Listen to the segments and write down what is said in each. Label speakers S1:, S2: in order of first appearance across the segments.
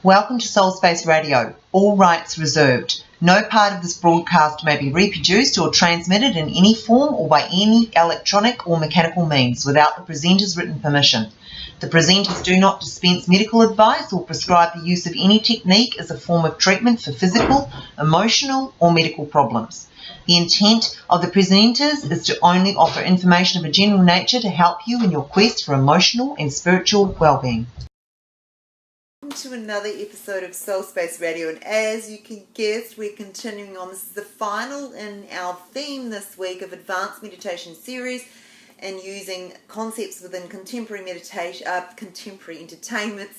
S1: Welcome to soulspaceradio. All rights reserved. No part of this broadcast may be reproduced or transmitted in any form or by any electronic or mechanical means without the presenter's written permission. The presenters do not dispense medical advice or prescribe the use of any technique as a form of treatment for physical, emotional, or medical problems. The intent of the presenters is to only offer information of a general nature to help you in your quest for emotional and spiritual well-being.
S2: To another episode of Soul Space Radio, and as you can guess, we're continuing on. This is the final in our theme this week of Advanced Meditation Series, and using concepts within contemporary meditation, contemporary entertainment,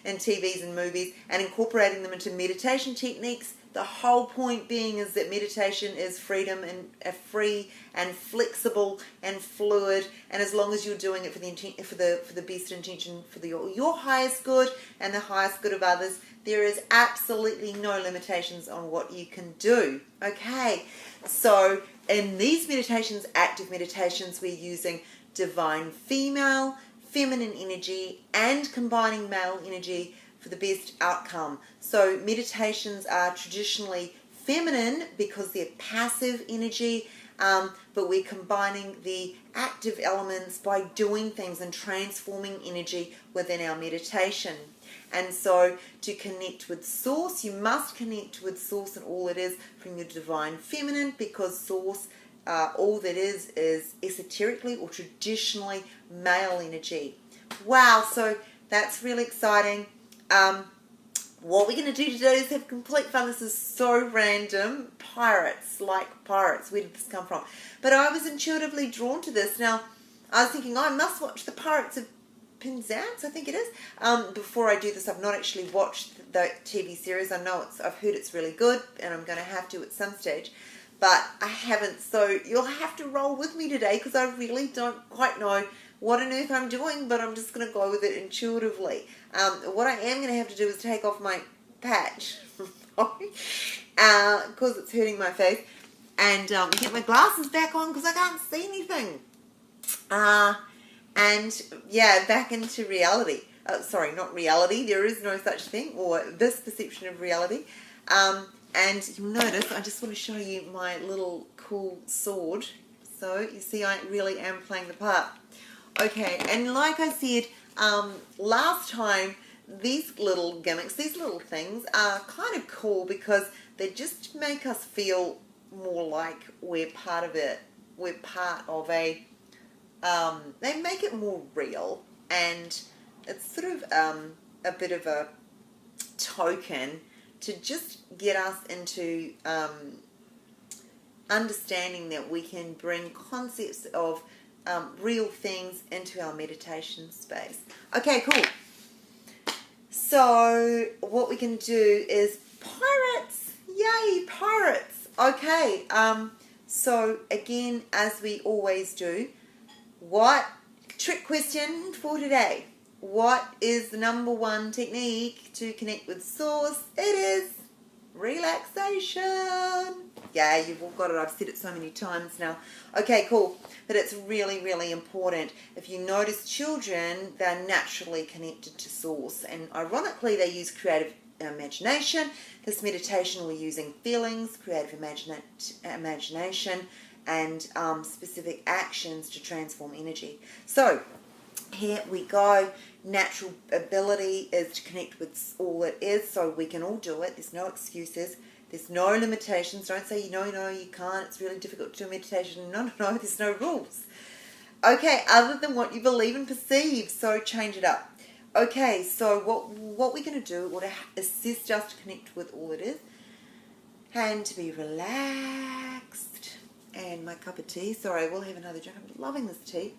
S2: and TVs and movies, and incorporating them into meditation techniques. The whole point being is that meditation is freedom and free and flexible and fluid, and as long as you're doing it for the best intention, for your highest good and the highest good of others, there is absolutely no limitations on what you can do. Okay, so in these meditations, active meditations, we're using divine female, feminine energy, and combining male energy for the best outcome. So meditations are traditionally feminine because they're passive energy, but we're combining the active elements by doing things and transforming energy within our meditation. And so to connect with Source, you must connect with Source and all it is from your divine feminine, because Source, all that is esoterically or traditionally male energy. Wow, so that's really exciting. What we're going to do today is have complete fun. This is so random. Pirates, like pirates. Where did this come from? But I was intuitively drawn to this. Now, I was thinking, I must watch the Pirates of Penzance, I think it is. Before I do this, I've not actually watched the TV series. I've heard it's really good, and I'm going to have to at some stage. But I haven't, so you'll have to roll with me today, because I really don't quite know what on earth I'm doing, but I'm just going to go with it intuitively. What I am going to have to do is take off my patch, because it's hurting my face, and get my glasses back on because I can't see anything. And yeah, back into reality. Sorry, not reality. There is no such thing, or this perception of reality. And you'll notice, I just want to show you my little cool sword. So you see, I really am playing the part. Okay, and like I said last time, these little gimmicks, these little things are kind of cool because they just make us feel more like we're part of it. We're part of they make it more real, and it's sort of a bit of a token to just get us into understanding that we can bring concepts of real things into our meditation space. Okay, cool. So what we can do is pirates. Yay, pirates. Okay, so again, as we always do, trick question for today. What is the number one technique to connect with Source? It is relaxation. Yeah, you've all got it. I've said it so many times now. Okay, cool. But it's really, really important. If you notice children, they're naturally connected to Source. And ironically, they use creative imagination. This meditation, we're using feelings, creative imagination, and specific actions to transform energy. So, here we go. Natural ability is to connect with all it is, so we can all do it. There's no excuses. There's no limitations. Don't say, no, you can't. It's really difficult to do meditation. No, there's no rules. Okay, other than what you believe and perceive, so change it up. Okay, so what we're going to do, what assist us to connect with all it is, and to be relaxed. And my cup of tea. Sorry, I will have another drink. I'm loving this tea.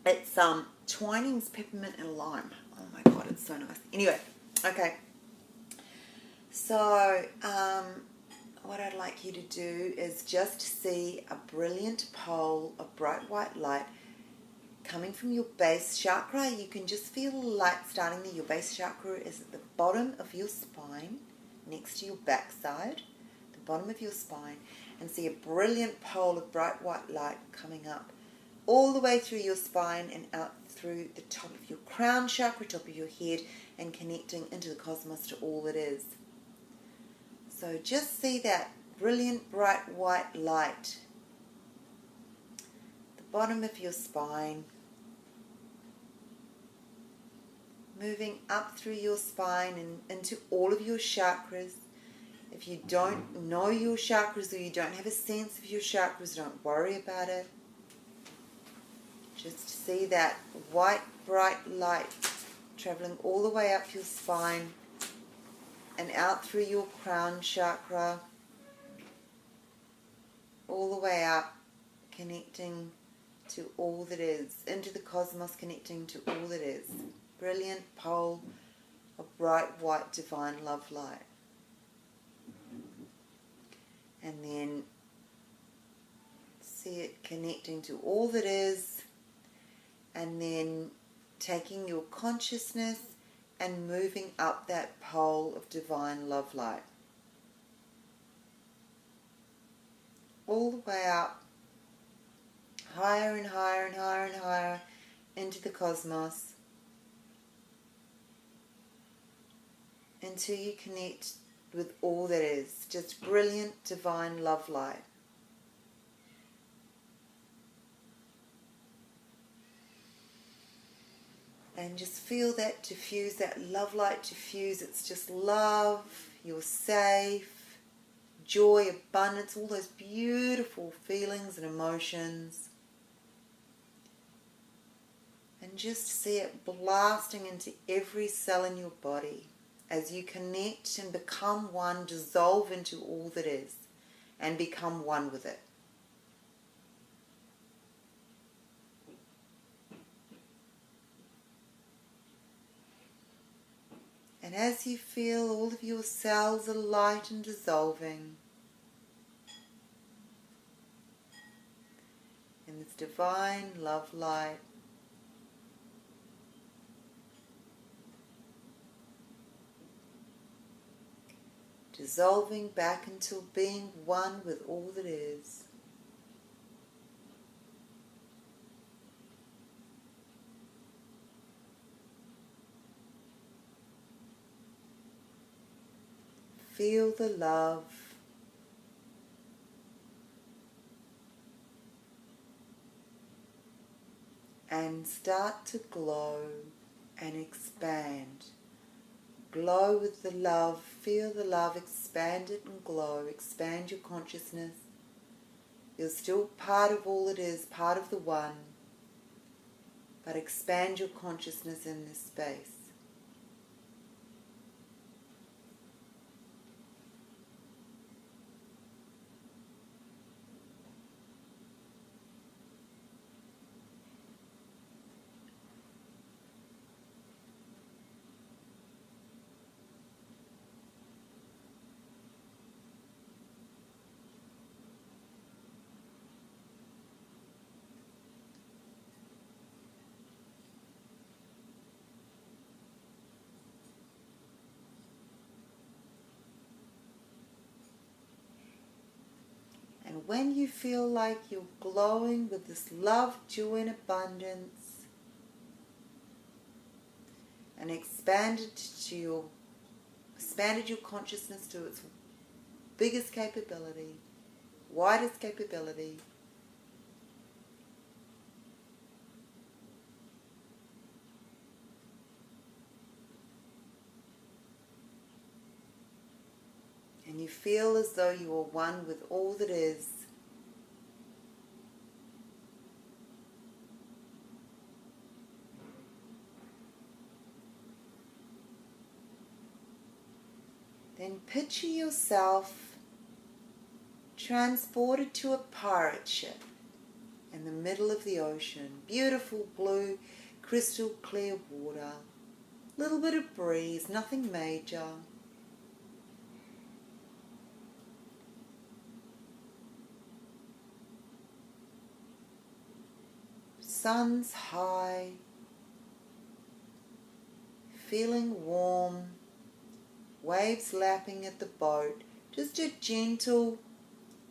S2: It's Twinings, peppermint, and lime. Oh my god, it's so nice. Anyway, okay. So, what I'd like you to do is just see a brilliant pole of bright white light coming from your base chakra. You can just feel the light starting there. Your base chakra is at the bottom of your spine, next to your backside, the bottom of your spine, and see a brilliant pole of bright white light coming up all the way through your spine and out through the top of your crown chakra, top of your head, and connecting into the cosmos to all that is. So just see that brilliant, bright white light at the bottom of your spine, moving up through your spine and into all of your chakras. If you don't know your chakras or you don't have a sense of your chakras, don't worry about it. Just see that white, bright light traveling all the way up your spine and out through your crown chakra, all the way up, connecting to all that is, into the cosmos, connecting to all that is. Brilliant pole of bright, white, divine love light. And then see it connecting to all that is, and then taking your consciousness and moving up that pole of divine love light. All the way up, higher and higher and higher and higher into the cosmos, until you connect with all that is, just brilliant divine love light. And just feel that diffuse, that love light diffuse. It's just love, you're safe, joy, abundance, all those beautiful feelings and emotions. And just see it blasting into every cell in your body. As you connect and become one, dissolve into all that is and become one with it. And as you feel all of your cells are light and dissolving in this divine love light, dissolving back until being one with all that is. Feel the love. And start to glow and expand. Glow with the love. Feel the love, expand it and glow. Expand your consciousness. You're still part of all it is, part of the one. But expand your consciousness in this space. And when you feel like you're glowing with this love, joy and abundance, and expanded your consciousness to its biggest capability, widest capability, and you feel as though you are one with all that is, then picture yourself transported to a pirate ship in the middle of the ocean. Beautiful blue, crystal clear water, little bit of breeze, nothing major. Sun's high, feeling warm, waves lapping at the boat, just a gentle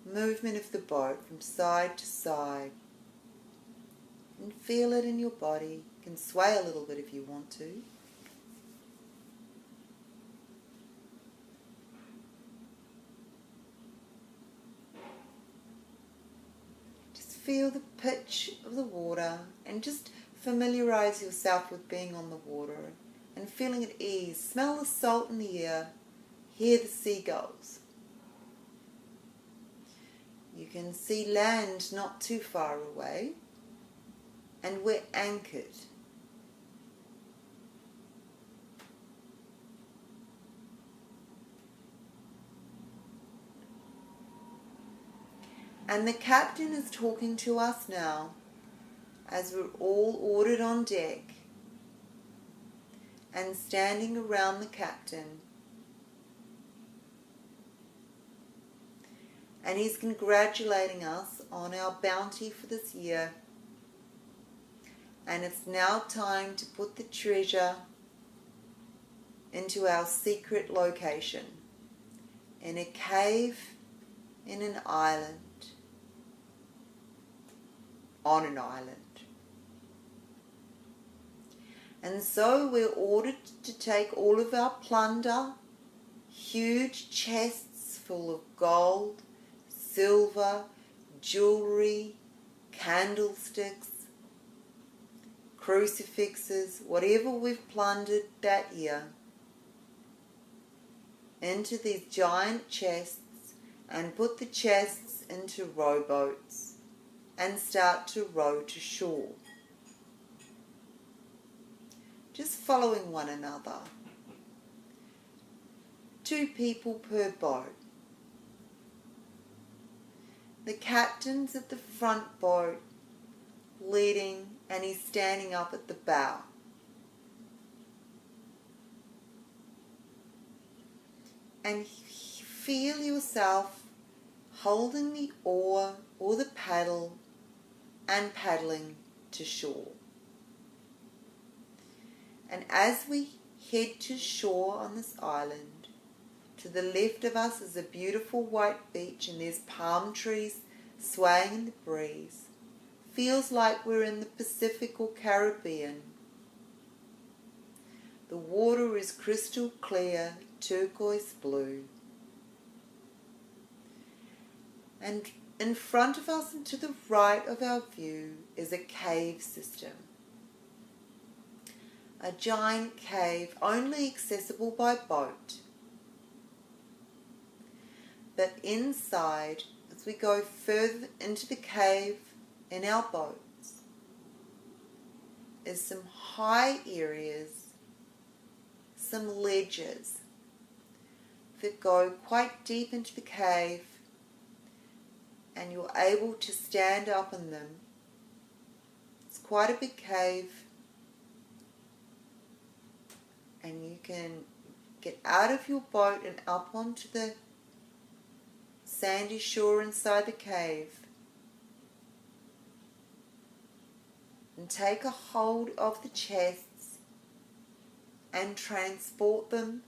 S2: movement of the boat from side to side. And feel it in your body. You can sway a little bit if you want to. Just feel the pitch of the water and just familiarize yourself with being on the water and feeling at ease. Smell the salt in the air. Hear the seagulls. You can see land not too far away, and we're anchored. And the captain is talking to us now as we're all ordered on deck and standing around the captain. And he's congratulating us on our bounty for this year. And it's now time to put the treasure into our secret location, in a cave, in an island, on an island. And so we're ordered to take all of our plunder, huge chests full of gold, silver, jewelry, candlesticks, crucifixes, whatever we've plundered that year, into these giant chests, and put the chests into rowboats and start to row to shore, just following one another. 2 people per boat. The captain's at the front boat, leading, and he's standing up at the bow. And feel yourself holding the oar or the paddle and paddling to shore. And as we head to shore on this island, to the left of us is a beautiful white beach, and there's palm trees swaying in the breeze. Feels like we're in the Pacific or Caribbean. The water is crystal clear, turquoise blue. And in front of us and to the right of our view is a cave system. A giant cave only accessible by boat. But inside, as we go further into the cave in our boats, is some high areas, some ledges that go quite deep into the cave, and you're able to stand up in them. It's quite a big cave, and you can get out of your boat and up onto the sandy shore inside the cave and take a hold of the chests and transport them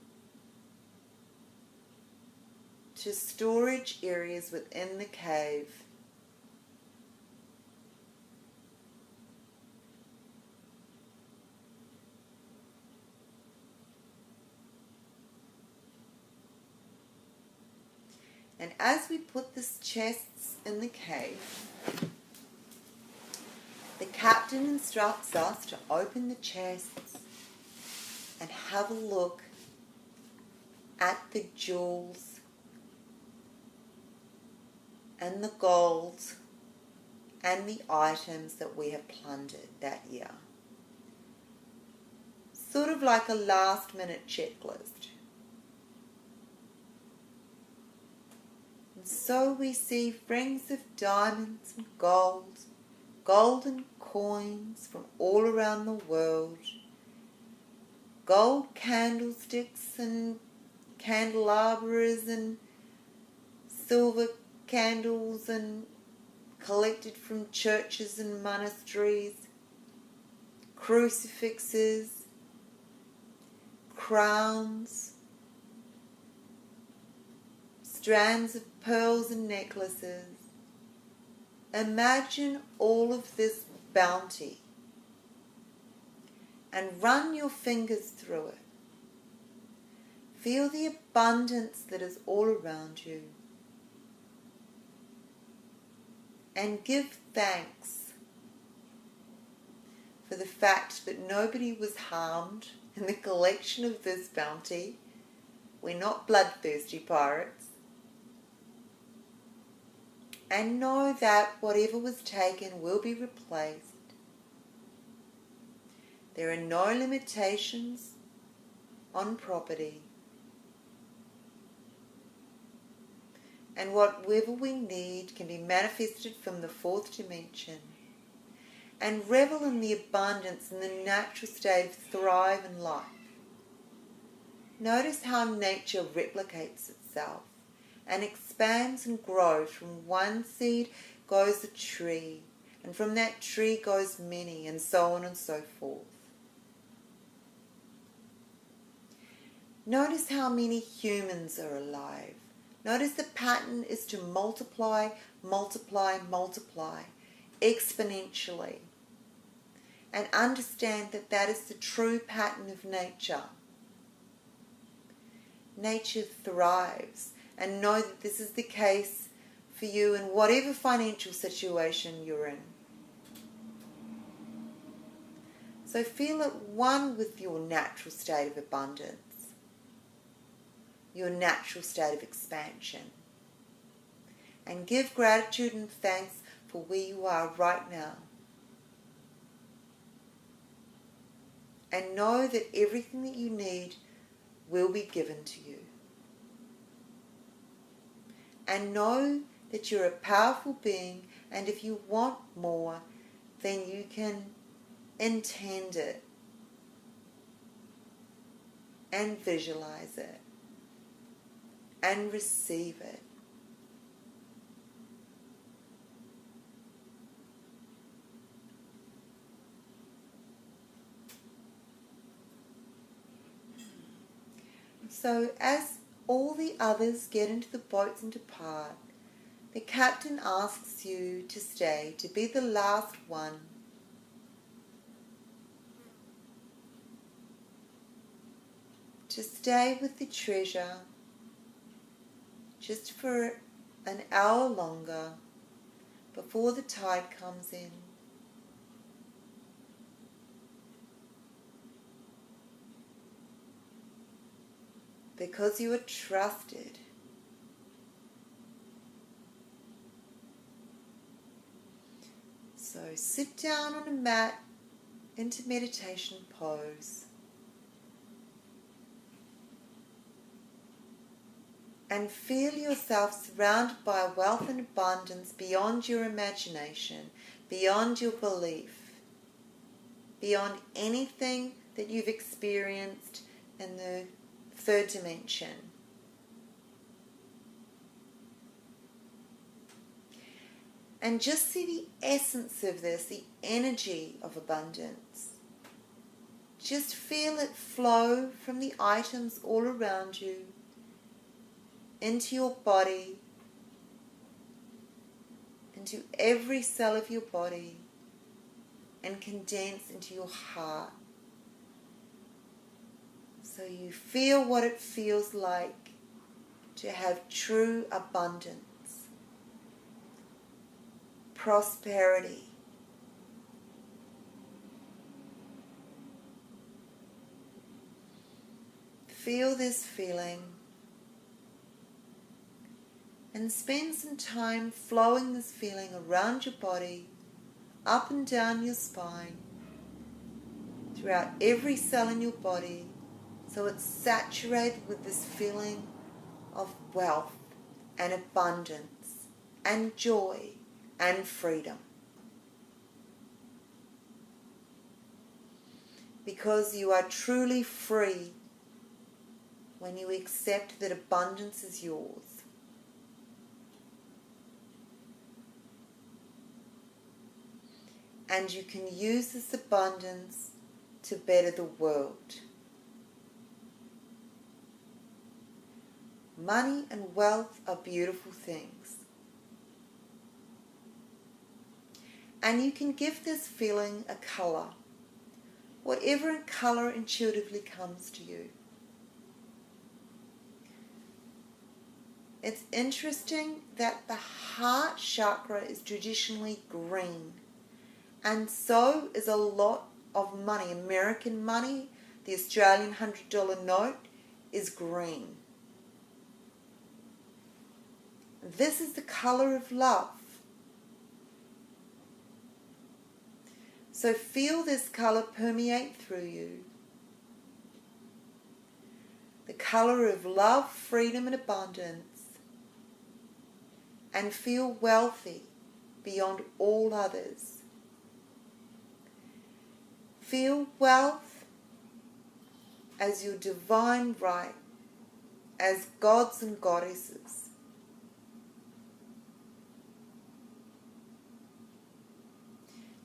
S2: to storage areas within the cave. And as we put these chests in the cave, the captain instructs us to open the chests and have a look at the jewels and the gold and the items that we have plundered that year. Sort of like a last-minute checklist. And so we see rings of diamonds and gold, golden coins from all around the world, gold candlesticks and candelabras and silver candles and collected from churches and monasteries, crucifixes, crowns, strands of pearls and necklaces. Imagine all of this bounty and run your fingers through it. Feel the abundance that is all around you. And give thanks for the fact that nobody was harmed in the collection of this bounty. We're not bloodthirsty pirates. And know that whatever was taken will be replaced. There are no limitations on property. And whatever we need can be manifested from the fourth dimension. And revel in the abundance and the natural state of thrive and life. Notice how nature replicates itself and expands and grows. From one seed goes a tree, and from that tree goes many, and so on and so forth. Notice how many humans are alive. Notice the pattern is to multiply, multiply, multiply, exponentially. And understand that that is the true pattern of nature. Nature thrives, and know that this is the case for you in whatever financial situation you're in. So feel at one with your natural state of abundance, your natural state of expansion, and give gratitude and thanks for where you are right now. And know that everything that you need will be given to you. And know that you're a powerful being, and if you want more, then you can intend it and visualize it and receive it. So as all the others get into the boats and depart, the captain asks you to stay, to be the last one. To stay with the treasure just for an hour longer before the tide comes in. Because you are trusted. So sit down on a mat into meditation pose. And feel yourself surrounded by wealth and abundance beyond your imagination, beyond your belief, beyond anything that you've experienced in the third dimension. And just see the essence of this, the energy of abundance. Just feel it flow from the items all around you into your body, into every cell of your body, and condense into your heart. So you feel what it feels like to have true abundance, prosperity. Feel this feeling and spend some time flowing this feeling around your body, up and down your spine, throughout every cell in your body, so it's saturated with this feeling of wealth and abundance and joy and freedom. Because you are truly free when you accept that abundance is yours. And you can use this abundance to better the world. Money and wealth are beautiful things. And you can give this feeling a color. whatever in colour intuitively comes to you. It's interesting that the heart chakra is traditionally green, and so is a lot of money. American money, the Australian $100 note, is green. This is the colour of love. So feel this colour permeate through you. The colour of love, freedom and abundance. And feel wealthy beyond all others. Feel wealth as your divine right, as gods and goddesses.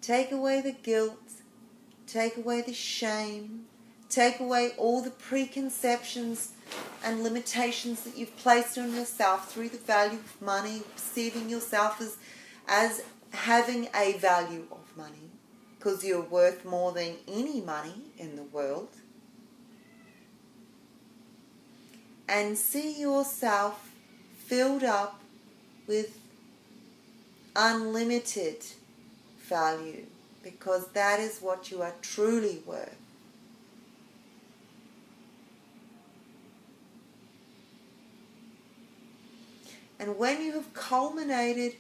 S2: Take away the guilt, take away the shame, take away all the preconceptions and limitations that you've placed on yourself through the value of money, perceiving yourself as having a value of money, because you're worth more than any money in the world. And see yourself filled up with unlimited value, because that is what you are truly worth. And when you have culminated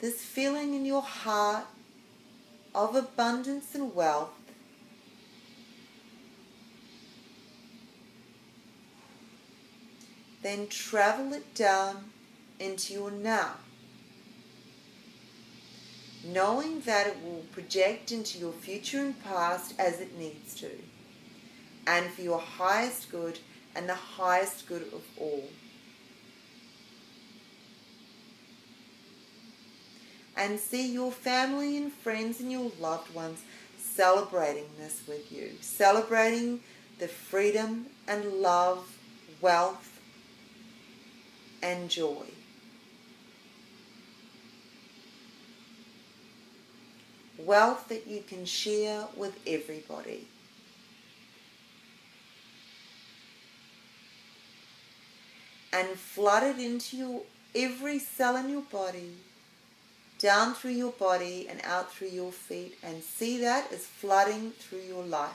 S2: this feeling in your heart of abundance and wealth, then travel it down into your now, knowing that it will project into your future and past as it needs to, and for your highest good and the highest good of all. And see your family and friends and your loved ones celebrating this with you, celebrating the freedom and love, wealth and joy. Wealth that you can share with everybody. And flood it into every cell in your body, down through your body and out through your feet, and see that as flooding through your life.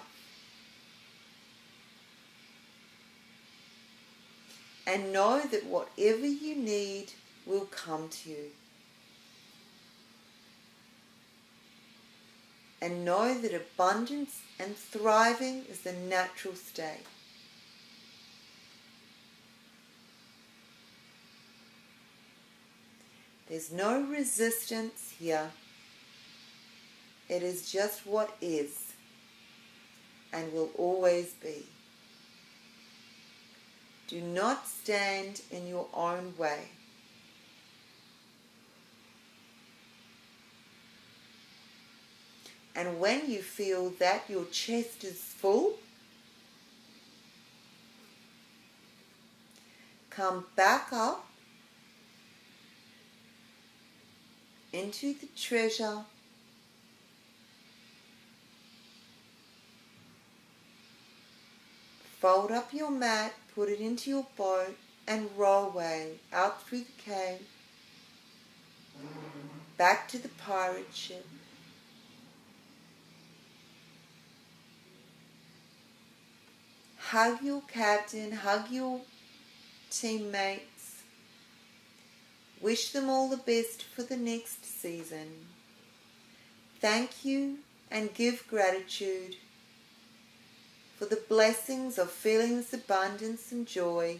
S2: And know that whatever you need will come to you. And know that abundance and thriving is the natural state. There's no resistance here. It is just what is and will always be. Do not stand in your own way. And when you feel that your chest is full, come back up into the treasure, fold up your mat, put it into your boat and row away out through the cave, back to the pirate ship. Hug your captain, hug your teammates. Wish them all the best for the next season. Thank you and give gratitude for the blessings of feeling this abundance and joy.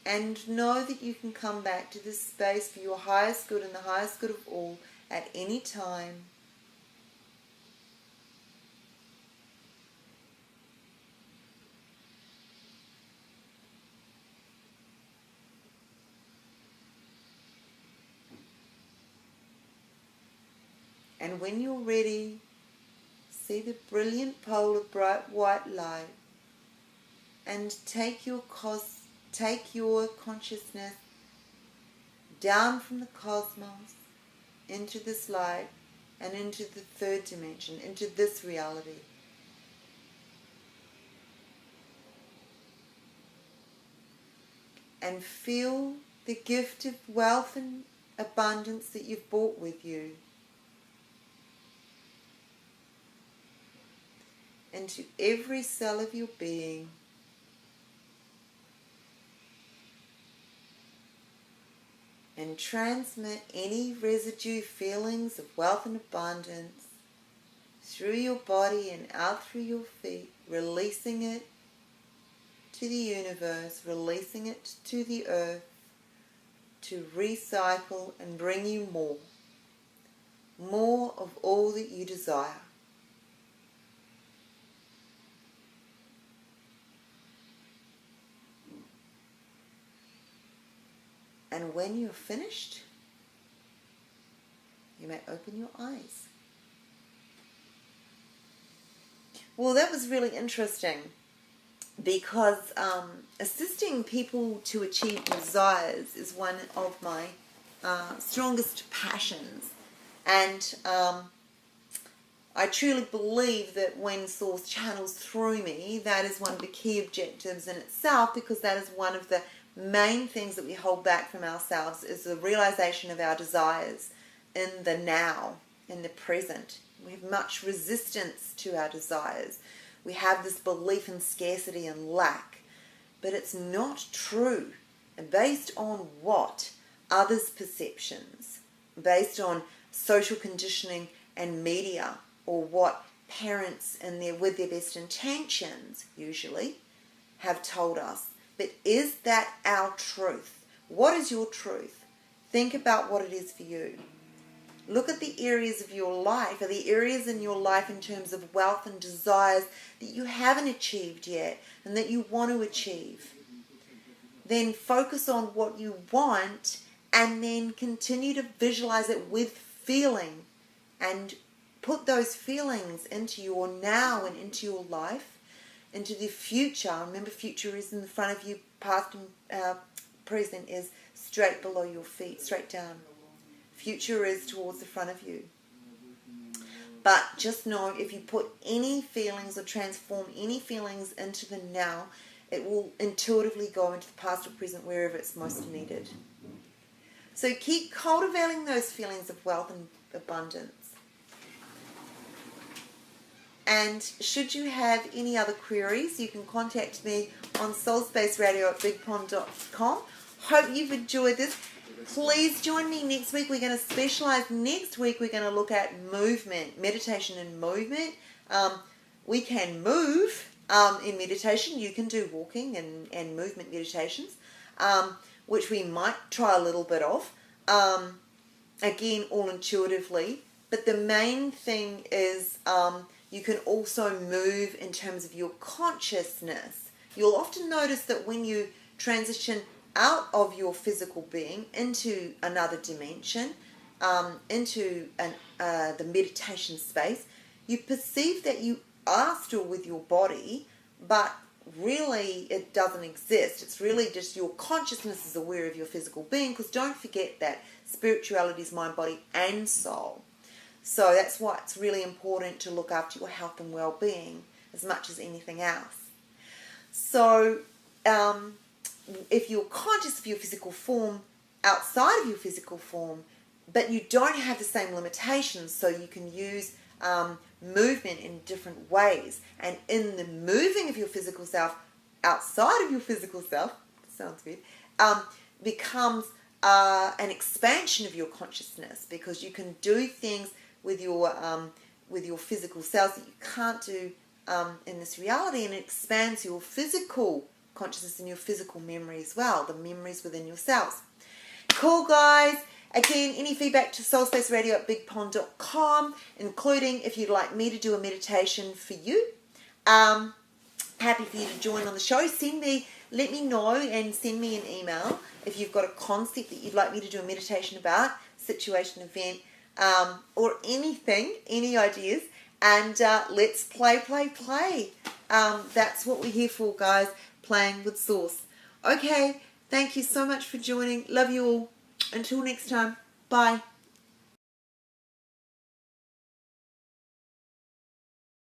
S2: And know that you can come back to this space for your highest good and the highest good of all at any time. And when you're ready, see the brilliant pole of bright white light and take your consciousness down from the cosmos into this light, and into the third dimension, into this reality. And feel the gift of wealth and abundance that you've brought with you into every cell of your being. And transmit any residue feelings of wealth and abundance through your body and out through your feet, releasing it to the universe, releasing it to the earth to recycle and bring you more of all that you desire. And when you're finished, you may open your eyes. Well, that was really interesting because assisting people to achieve desires is one of my strongest passions. And I truly believe that when Source channels through me, that is one of the key objectives in itself, because that is one of the main things that we hold back from ourselves, is the realization of our desires in the now, in the present. We have much resistance to our desires. We have this belief in scarcity and lack, but it's not true. And based on what? Others' perceptions, based on social conditioning and media, or what parents with their best intentions usually have told us. But is that our truth? What is your truth? Think about what it is for you. Look at the areas of your life. Are the areas in your life in terms of wealth and desires that you haven't achieved yet and that you want to achieve? Then focus on what you want and then continue to visualize it with feeling and put those feelings into your now and into your life, into the future. Remember, future is in the front of you, past and present is straight below your feet, straight down. Future is towards the front of you. But just know, if you put any feelings or transform any feelings into the now, it will intuitively go into the past or present, wherever it's most needed. So keep cultivating those feelings of wealth and abundance. And should you have any other queries, you can contact me on soulspaceradio@bigpond.com. Hope you've enjoyed this. Please join me next week. We're going to specialize. Next week we're going to look at movement, meditation and movement. We can move in meditation. You can do walking and movement meditations, which we might try a little bit of. Again, all intuitively. But the main thing is you can also move in terms of your consciousness. You'll often notice that when you transition out of your physical being into another dimension, into the meditation space, you perceive that you are still with your body, but really it doesn't exist. It's really just your consciousness is aware of your physical being, because don't forget that spirituality is mind, body and soul. So that's why it's really important to look after your health and well-being as much as anything else. So if you're conscious of your physical form outside of your physical form, but you don't have the same limitations, so you can use movement in different ways. And in the moving of your physical self outside of your physical self, sounds weird, becomes an expansion of your consciousness, because you can do things with your physical cells that you can't do in this reality, and it expands your physical consciousness and your physical memory as well, the memories within your cells. Cool, guys. Again, any feedback to soulspaceradio@bigpond.com, including if you'd like me to do a meditation for you. Happy for you to join on the show. Let me know and send me an email if you've got a concept that you'd like me to do a meditation about, situation, event, or anything, any ideas. And let's play. That's what we're here for, guys. Playing with Source. Okay, thank you so much for joining. Love you all. Until next time. Bye.